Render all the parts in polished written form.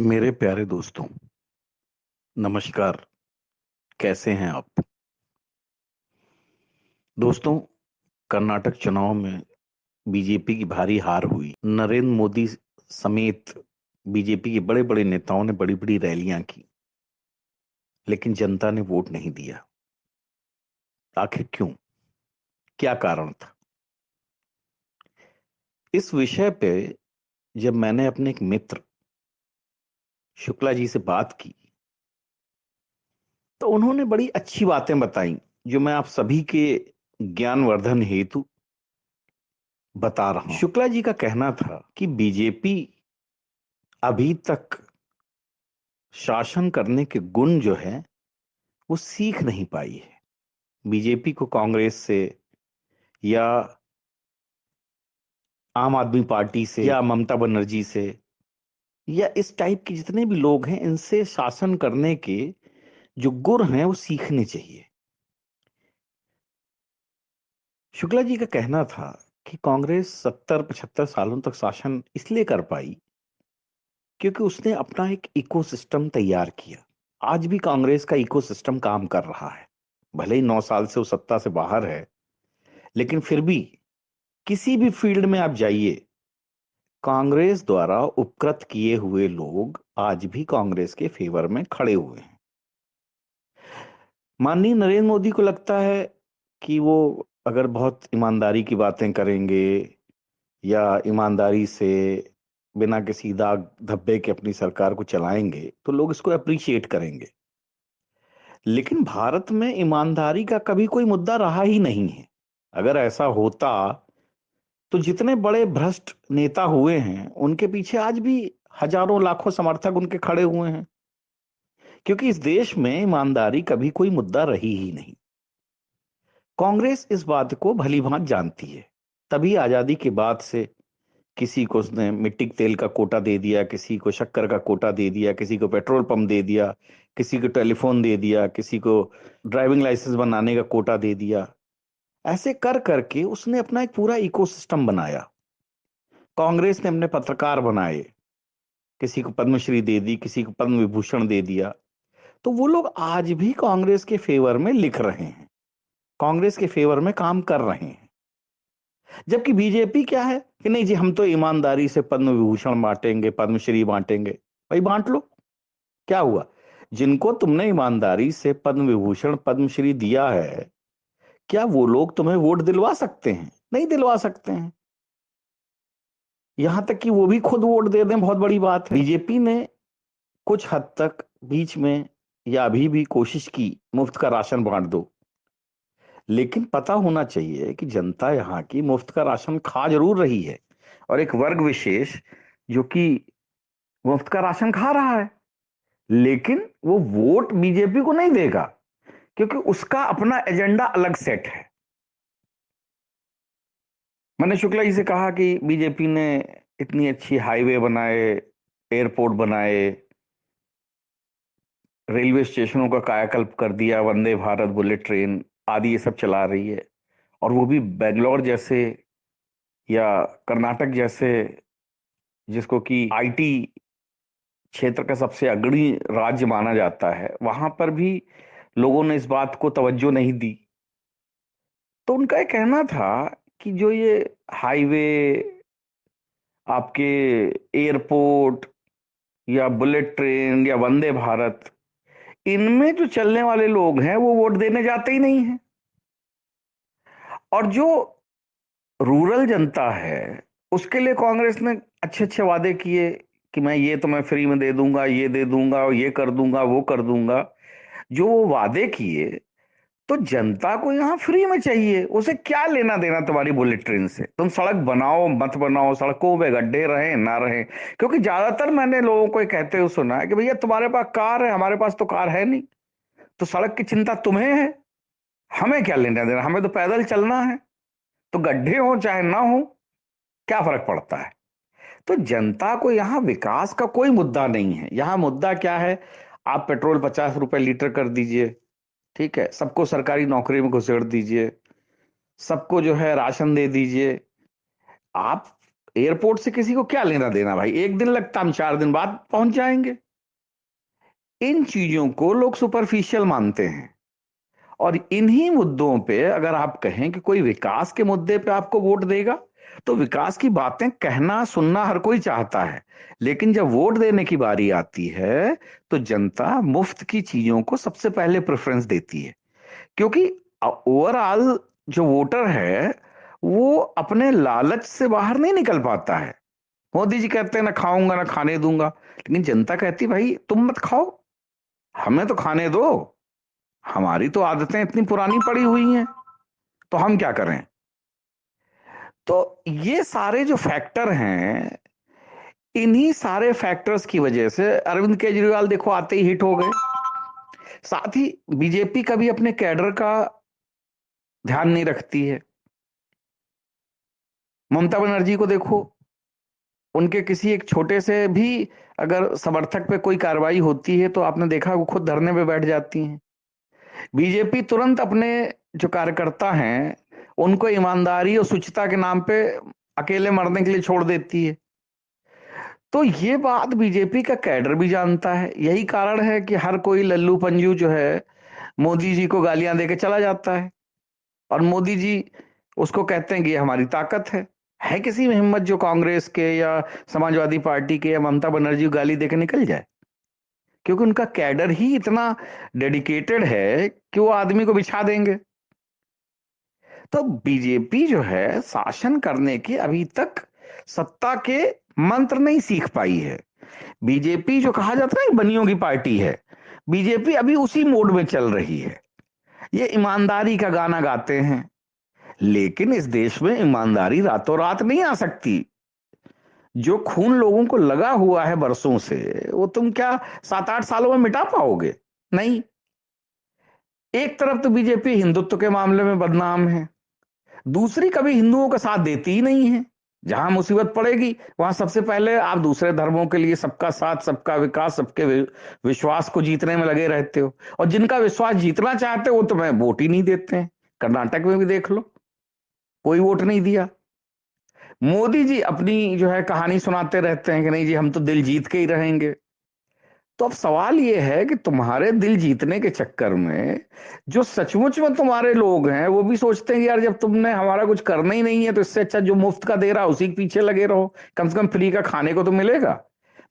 मेरे प्यारे दोस्तों, नमस्कार। कैसे हैं आप? दोस्तों, कर्नाटक चुनाव में बीजेपी की भारी हार हुई। नरेंद्र मोदी समेत बीजेपी के बड़े बड़े नेताओं ने बड़ी बड़ी रैलियां की, लेकिन जनता ने वोट नहीं दिया। आखिर क्यों? क्या कारण था? इस विषय पे जब मैंने अपने एक मित्र शुक्ला जी से बात की, तो उन्होंने बड़ी अच्छी बातें बताई, जो मैं आप सभी के ज्ञानवर्धन हेतु बता रहा हूं। शुक्ला जी का कहना था कि बीजेपी अभी तक शासन करने के गुण जो है वो सीख नहीं पाई है। बीजेपी को कांग्रेस से या आम आदमी पार्टी से या ममता बनर्जी से या इस टाइप के जितने भी लोग हैं, इनसे शासन करने के जो गुण हैं वो सीखने चाहिए। शुक्ला जी का कहना था कि कांग्रेस 70-75 सालों तक शासन इसलिए कर पाई क्योंकि उसने अपना एक इकोसिस्टम तैयार किया। आज भी कांग्रेस का इकोसिस्टम काम कर रहा है। भले ही 9 साल से वो सत्ता से बाहर है, लेकिन फिर भी किसी भी फील्ड में आप जाइए, कांग्रेस द्वारा उपकृत किए हुए लोग आज भी कांग्रेस के फेवर में खड़े हुए हैं। माननीय नरेंद्र मोदी को लगता है कि वो अगर बहुत ईमानदारी की बातें करेंगे या ईमानदारी से बिना किसी दाग धब्बे के अपनी सरकार को चलाएंगे तो लोग इसको अप्रिशिएट करेंगे। लेकिन भारत में ईमानदारी का कभी कोई मुद्दा रहा ही नहीं है। अगर ऐसा होता तो जितने बड़े भ्रष्ट नेता हुए हैं उनके पीछे आज भी हजारों लाखों समर्थक उनके खड़े हुए हैं, क्योंकि इस देश में ईमानदारी कभी कोई मुद्दा रही ही नहीं। कांग्रेस इस बात को भली भांति जानती है। तभी आजादी के बाद से किसी को उसने मिट्टी के तेल का कोटा दे दिया, किसी को शक्कर का कोटा दे दिया, किसी को पेट्रोल पंप दे दिया, किसी को टेलीफोन दे दिया, किसी को ड्राइविंग लाइसेंस बनाने का कोटा दे दिया। ऐसे कर करके उसने अपना एक पूरा इकोसिस्टम बनाया। कांग्रेस ने अपने पत्रकार बनाए, किसी को पद्मश्री दे दी, किसी को पद्म विभूषण दे दिया। तो वो लोग आज भी कांग्रेस के फेवर में लिख रहे हैं, कांग्रेस के फेवर में काम कर रहे हैं। जबकि बीजेपी क्या है कि नहीं जी, हम तो ईमानदारी से पद्म विभूषण बांटेंगे, पद्मश्री बांटेंगे। भाई बांट लो, क्या हुआ? जिनको तुमने ईमानदारी से पद्म विभूषण पद्मश्री दिया है, क्या वो लोग तुम्हें वोट दिलवा सकते हैं? नहीं दिलवा सकते हैं। यहां तक कि वो भी खुद वोट दे दें, बहुत बड़ी बात है। बीजेपी ने कुछ हद तक बीच में या अभी भी कोशिश की मुफ्त का राशन बांट दो, लेकिन पता होना चाहिए कि जनता यहाँ की मुफ्त का राशन खा जरूर रही है, और एक वर्ग विशेष जो कि मुफ्त का राशन खा रहा है, लेकिन वो वोट बीजेपी को नहीं देगा, क्योंकि उसका अपना एजेंडा अलग सेट है। मैंने शुक्ला जी से कहा कि बीजेपी ने इतनी अच्छी हाईवे बनाए, एयरपोर्ट बनाए, रेलवे स्टेशनों का कायाकल्प कर दिया, वंदे भारत, बुलेट ट्रेन आदि ये सब चला रही है, और वो भी बेंगलोर जैसे या कर्नाटक जैसे, जिसको कि आईटी क्षेत्र का सबसे अग्रणी राज्य माना जाता है, वहां पर भी लोगों ने इस बात को तवज्जो नहीं दी। तो उनका ये कहना था कि जो ये हाईवे, आपके एयरपोर्ट या बुलेट ट्रेन या वंदे भारत, इनमें जो चलने वाले लोग हैं वो वोट देने जाते ही नहीं है। और जो रूरल जनता है उसके लिए कांग्रेस ने अच्छे अच्छे वादे किए कि मैं ये तुम्हें फ्री में दे दूंगा, ये दे दूंगा, ये कर दूंगा, वो कर दूंगा। जो वो वादे किए, तो जनता को यहां फ्री में चाहिए। उसे क्या लेना देना तुम्हारी बुलेट ट्रेन से? तुम सड़क बनाओ मत बनाओ, सड़कों में गड्ढे रहे ना रहे। क्योंकि ज्यादातर मैंने लोगों को ये कहते हुए सुना है कि भैया तुम्हारे पास कार है, हमारे पास तो कार है नहीं, तो सड़क की चिंता तुम्हें है, हमें क्या लेना देना, हमें तो पैदल चलना है। तो गड्ढे हो चाहे ना हो, क्या फर्क पड़ता है? तो जनता को यहां विकास का कोई मुद्दा नहीं है। यहां मुद्दा क्या है? आप पेट्रोल 50 रुपए लीटर कर दीजिए, ठीक है, सबको सरकारी नौकरी में घुसेड़ दीजिए, सबको जो है राशन दे दीजिए। आप एयरपोर्ट से किसी को क्या लेना देना भाई, एक दिन लगता, हम 4 दिन बाद पहुंच जाएंगे। इन चीजों को लोग सुपरफिशियल मानते हैं। और इन्हीं मुद्दों पे अगर आप कहें कि कोई विकास के मुद्दे पे आपको वोट देगा, तो विकास की बातें कहना सुनना हर कोई चाहता है, लेकिन जब वोट देने की बारी आती है तो जनता मुफ्त की चीजों को सबसे पहले प्रेफरेंस देती है। क्योंकि ओवरऑल जो वोटर है वो अपने लालच से बाहर नहीं निकल पाता है। मोदी जी कहते हैं ना खाऊंगा ना खाने दूंगा, लेकिन जनता कहती भाई तुम मत खाओ, हमें तो खाने दो, हमारी तो आदतें इतनी पुरानी पड़ी हुई हैं, तो हम क्या करें। तो ये सारे जो फैक्टर हैं, इन्हीं सारे फैक्टर्स की वजह से अरविंद केजरीवाल देखो आते ही हिट हो गए। साथ ही बीजेपी का भी अपने कैडर का ध्यान नहीं रखती है। ममता बनर्जी को देखो, उनके किसी एक छोटे से भी अगर समर्थक पे कोई कार्रवाई होती है तो आपने देखा वो खुद धरने पे बैठ जाती हैं। बीजेपी तुरंत अपने जो कार्यकर्ता हैं उनको ईमानदारी और शुचिता के नाम पे अकेले मरने के लिए छोड़ देती है। तो ये बात बीजेपी का कैडर भी जानता है, यही कारण है कि हर कोई लल्लू पंजू जो है मोदी जी को गालियां देके चला जाता है। और मोदी जी उसको कहते हैं कि ये हमारी ताकत है किसी में हिम्मत जो कांग्रेस के या समाजवादी पार्टी के या ममता बनर्जी को गाली देके निकल जाए? क्योंकि उनका कैडर ही इतना डेडिकेटेड है कि वो आदमी को बिछा देंगे। तो बीजेपी जो है शासन करने के अभी तक सत्ता के मंत्र नहीं सीख पाई है। बीजेपी जो कहा जाता है बनियों की पार्टी है, बीजेपी अभी उसी मोड में चल रही है। ये ईमानदारी का गाना गाते हैं, लेकिन इस देश में ईमानदारी रातों रात नहीं आ सकती। जो खून लोगों को लगा हुआ है बरसों से, वो तुम क्या 7-8 सालों में मिटा पाओगे? नहीं। एक तरफ तो बीजेपी हिंदुत्व के मामले में बदनाम है, दूसरी कभी हिंदुओं का साथ देती ही नहीं है। जहां मुसीबत पड़ेगी वहां सबसे पहले आप दूसरे धर्मों के लिए सबका साथ, सबका विकास, सबके विश्वास को जीतने में लगे रहते हो। और जिनका विश्वास जीतना चाहते हो वो तुम्हें वोट ही नहीं देते हैं। कर्नाटक में भी देख लो, कोई वोट नहीं दिया। मोदी जी अपनी जो है कहानी सुनाते रहते हैं कि नहीं जी हम तो दिल जीत के ही रहेंगे। तो अब सवाल यह है कि तुम्हारे दिल जीतने के चक्कर में जो सचमुच में तुम्हारे लोग हैं वो भी सोचते हैं कि यार जब तुमने हमारा कुछ करना ही नहीं है तो इससे अच्छा जो मुफ्त का दे रहा उसी के पीछे लगे रहो, कम से कम फ्री का खाने को तो मिलेगा।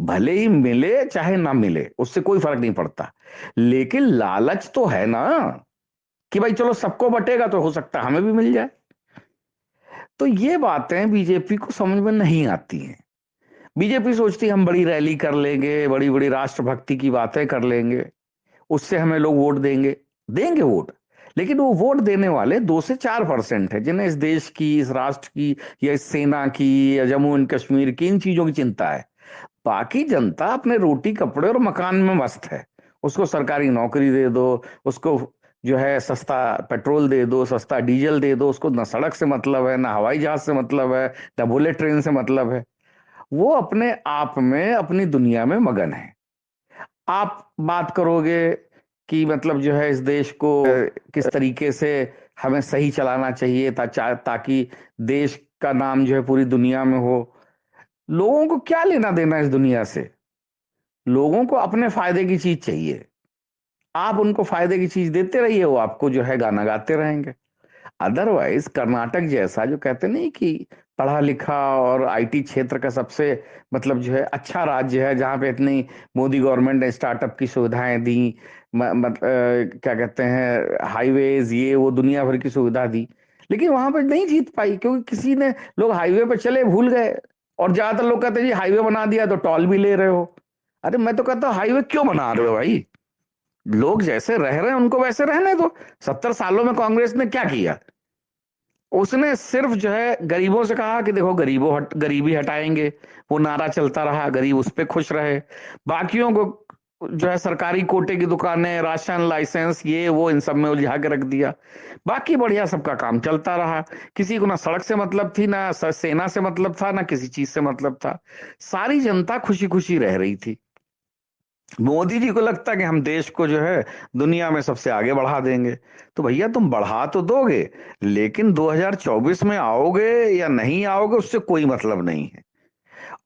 भले ही मिले चाहे ना मिले उससे कोई फर्क नहीं पड़ता, लेकिन लालच तो है ना कि भाई चलो सबको बटेगा तो हो सकता है हमें भी मिल जाए। तो ये बातें बीजेपी को समझ में नहीं आती हैं। बीजेपी सोचती है हम बड़ी रैली कर लेंगे, बड़ी बड़ी राष्ट्रभक्ति की बातें कर लेंगे, उससे हमें लोग वोट देंगे। देंगे वोट, लेकिन वो वोट देने वाले 2 से 4% है जिन्हें इस देश की, इस राष्ट्र की या इस सेना की या जम्मू एंड कश्मीर की इन चीजों की चिंता है। बाकी जनता अपने रोटी कपड़े और मकान में मस्त है। उसको सरकारी नौकरी दे दो, उसको जो है सस्ता पेट्रोल दे दो, सस्ता डीजल दे दो, उसको ना सड़क से मतलब है, ना हवाई जहाज से मतलब है, ना बुलेट ट्रेन से मतलब है। वो अपने आप में अपनी दुनिया में मगन है। आप बात करोगे कि मतलब जो है इस देश को किस तरीके से हमें सही चलाना चाहिए ताकि देश का नाम जो है पूरी दुनिया में हो। लोगों को क्या लेना देना इस दुनिया से? लोगों को अपने फायदे की चीज चाहिए। आप उनको फायदे की चीज देते रहिए, वो आपको जो है गाना गाते रहेंगे। अदरवाइज कर्नाटक जैसा जो कहते नहीं कि पढ़ा लिखा और आईटी क्षेत्र का सबसे मतलब जो है अच्छा राज्य है, जहां पे इतनी मोदी गवर्नमेंट ने स्टार्टअप की सुविधाएं दी, क्या कहते हैं हाईवेज ये वो दुनिया भर की सुविधा दी, लेकिन वहां पर नहीं जीत पाई क्योंकि किसी ने, लोग हाईवे पर चले भूल गए। और ज्यादातर लोग कहते हैं जी हाईवे बना दिया तो टोल भी ले रहे हो। अरे मैं तो कहता हूँ हाईवे क्यों बना रहे हो भाई? लोग जैसे रह रहे हैं उनको वैसे रहने दो। 70 सालों में कांग्रेस ने क्या किया? उसने सिर्फ जो है गरीबों से कहा कि देखो गरीबी हटाएंगे, वो नारा चलता रहा, गरीब उस पे खुश रहे। बाकियों को जो है सरकारी कोटे की दुकानें, राशन, लाइसेंस, ये वो इन सब में उलझा के रख दिया। बाकी बढ़िया सबका काम चलता रहा। किसी को ना सड़क से मतलब थी, ना सेना से मतलब था, ना किसी चीज से मतलब था। सारी जनता खुशी खुशी रह रही थी। मोदी जी को लगता है कि हम देश को जो है दुनिया में सबसे आगे बढ़ा देंगे। तो भैया तुम बढ़ा तो दोगे, लेकिन 2024 में आओगे या नहीं आओगे उससे कोई मतलब नहीं है।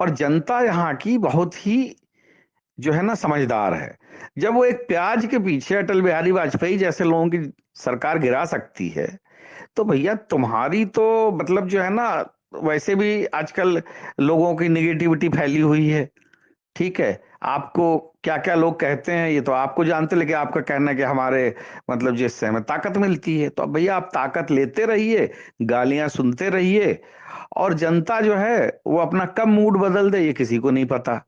और जनता यहाँ की बहुत ही जो है ना समझदार है। जब वो एक प्याज के पीछे अटल बिहारी वाजपेयी जैसे लोगों की सरकार गिरा सकती है, तो भैया तुम्हारी तो मतलब जो है ना, वैसे भी आजकल लोगों की निगेटिविटी फैली हुई है। ठीक है, आपको क्या क्या लोग कहते हैं ये तो आपको जानते, लेकिन आपका कहना है कि हमारे मतलब जिससे हमें ताकत मिलती है, तो अब भैया आप ताकत लेते रहिए, गालियां सुनते रहिए, और जनता जो है वो अपना कब मूड बदल दे ये किसी को नहीं पता।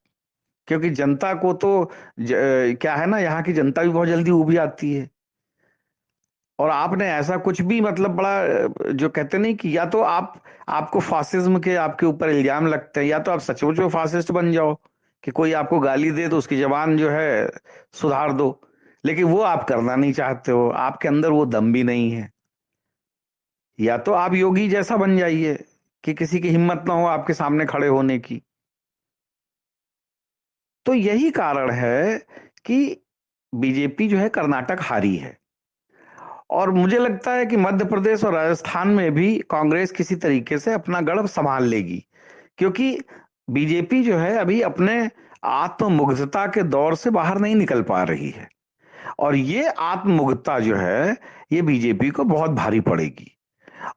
क्योंकि जनता को तो क्या है ना, यहाँ की जनता भी बहुत जल्दी ऊब जाती है। और आपने ऐसा कुछ भी मतलब बड़ा जो कहते नहीं कि या तो आप, आपको फासिज्म के आपके ऊपर इल्जाम लगते हैं, या तो आप सचमुच में फासिस्ट बन जाओ कि कोई आपको गाली दे तो उसकी जबान जो है सुधार दो। लेकिन वो आप करना नहीं चाहते हो, आपके अंदर वो दम भी नहीं है। या तो आप योगी जैसा बन जाइए कि किसी की हिम्मत ना हो आपके सामने खड़े होने की। तो यही कारण है कि बीजेपी जो है कर्नाटक हारी है। और मुझे लगता है कि मध्य प्रदेश और राजस्थान में भी कांग्रेस किसी तरीके से अपना गढ़ संभाल लेगी, क्योंकि बीजेपी जो है अभी अपने आत्ममुग्धता के दौर से बाहर नहीं निकल पा रही है। और ये आत्ममुग्धता जो है ये बीजेपी को बहुत भारी पड़ेगी।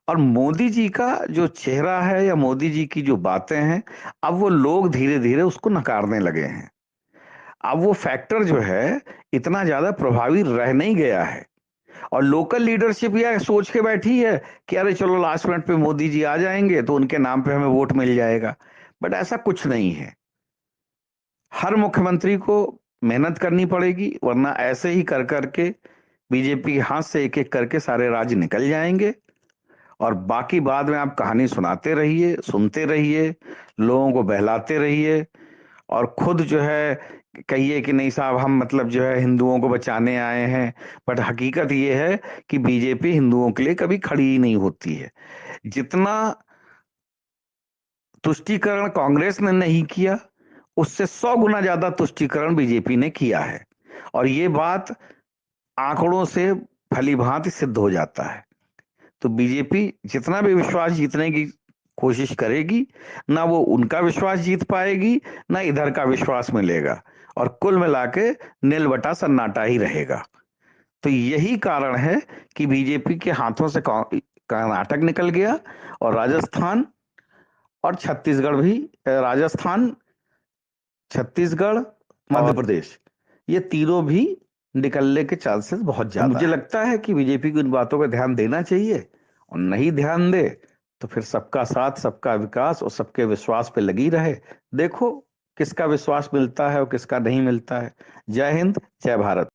और मोदी जी का जो चेहरा है या मोदी जी की जो बातें हैं, अब वो लोग धीरे धीरे उसको नकारने लगे हैं। अब वो फैक्टर जो है इतना ज्यादा प्रभावी रह नहीं गया है। और लोकल लीडरशिप यह सोच के बैठी है कि अरे चलो लास्ट मिनट पे मोदी जी आ जाएंगे तो उनके नाम पे हमें वोट मिल जाएगा। बट ऐसा कुछ नहीं है। हर मुख्यमंत्री को मेहनत करनी पड़ेगी, वरना ऐसे ही कर करके बीजेपी के हाथ से एक एक करके सारे राज्य निकल जाएंगे। और बाकी बाद में आप कहानी सुनाते रहिए, सुनते रहिए, लोगों को बहलाते रहिए, और खुद जो है कहिए कि नहीं साहब हम मतलब जो है हिंदुओं को बचाने आए हैं। बट हकीकत ये है कि बीजेपी हिंदुओं के लिए कभी खड़ी ही नहीं होती है। जितना तुष्टीकरण कांग्रेस ने नहीं किया, उससे 100 गुना ज्यादा तुष्टीकरण बीजेपी ने किया है। और ये बात आंकड़ों से भली भांति सिद्ध हो जाता है। तो बीजेपी जितना भी विश्वास जीतने की कोशिश करेगी, ना वो उनका विश्वास जीत पाएगी, ना इधर का विश्वास मिलेगा। और कुल मिला के नील बटा सन्नाटा ही रहेगा। तो यही कारण है कि बीजेपी के हाथों से कर्नाटक निकल गया, और राजस्थान और छत्तीसगढ़ भी, राजस्थान, छत्तीसगढ़, मध्य और प्रदेश, ये तीनों भी निकलने के चांसेस बहुत ज्यादा मुझे लगता है कि बीजेपी को इन बातों पर ध्यान देना चाहिए। और नहीं ध्यान दे तो फिर सबका साथ, सबका विकास और सबके विश्वास पे लगी रहे। देखो किसका विश्वास मिलता है और किसका नहीं मिलता है। जय हिंद, जय भारत।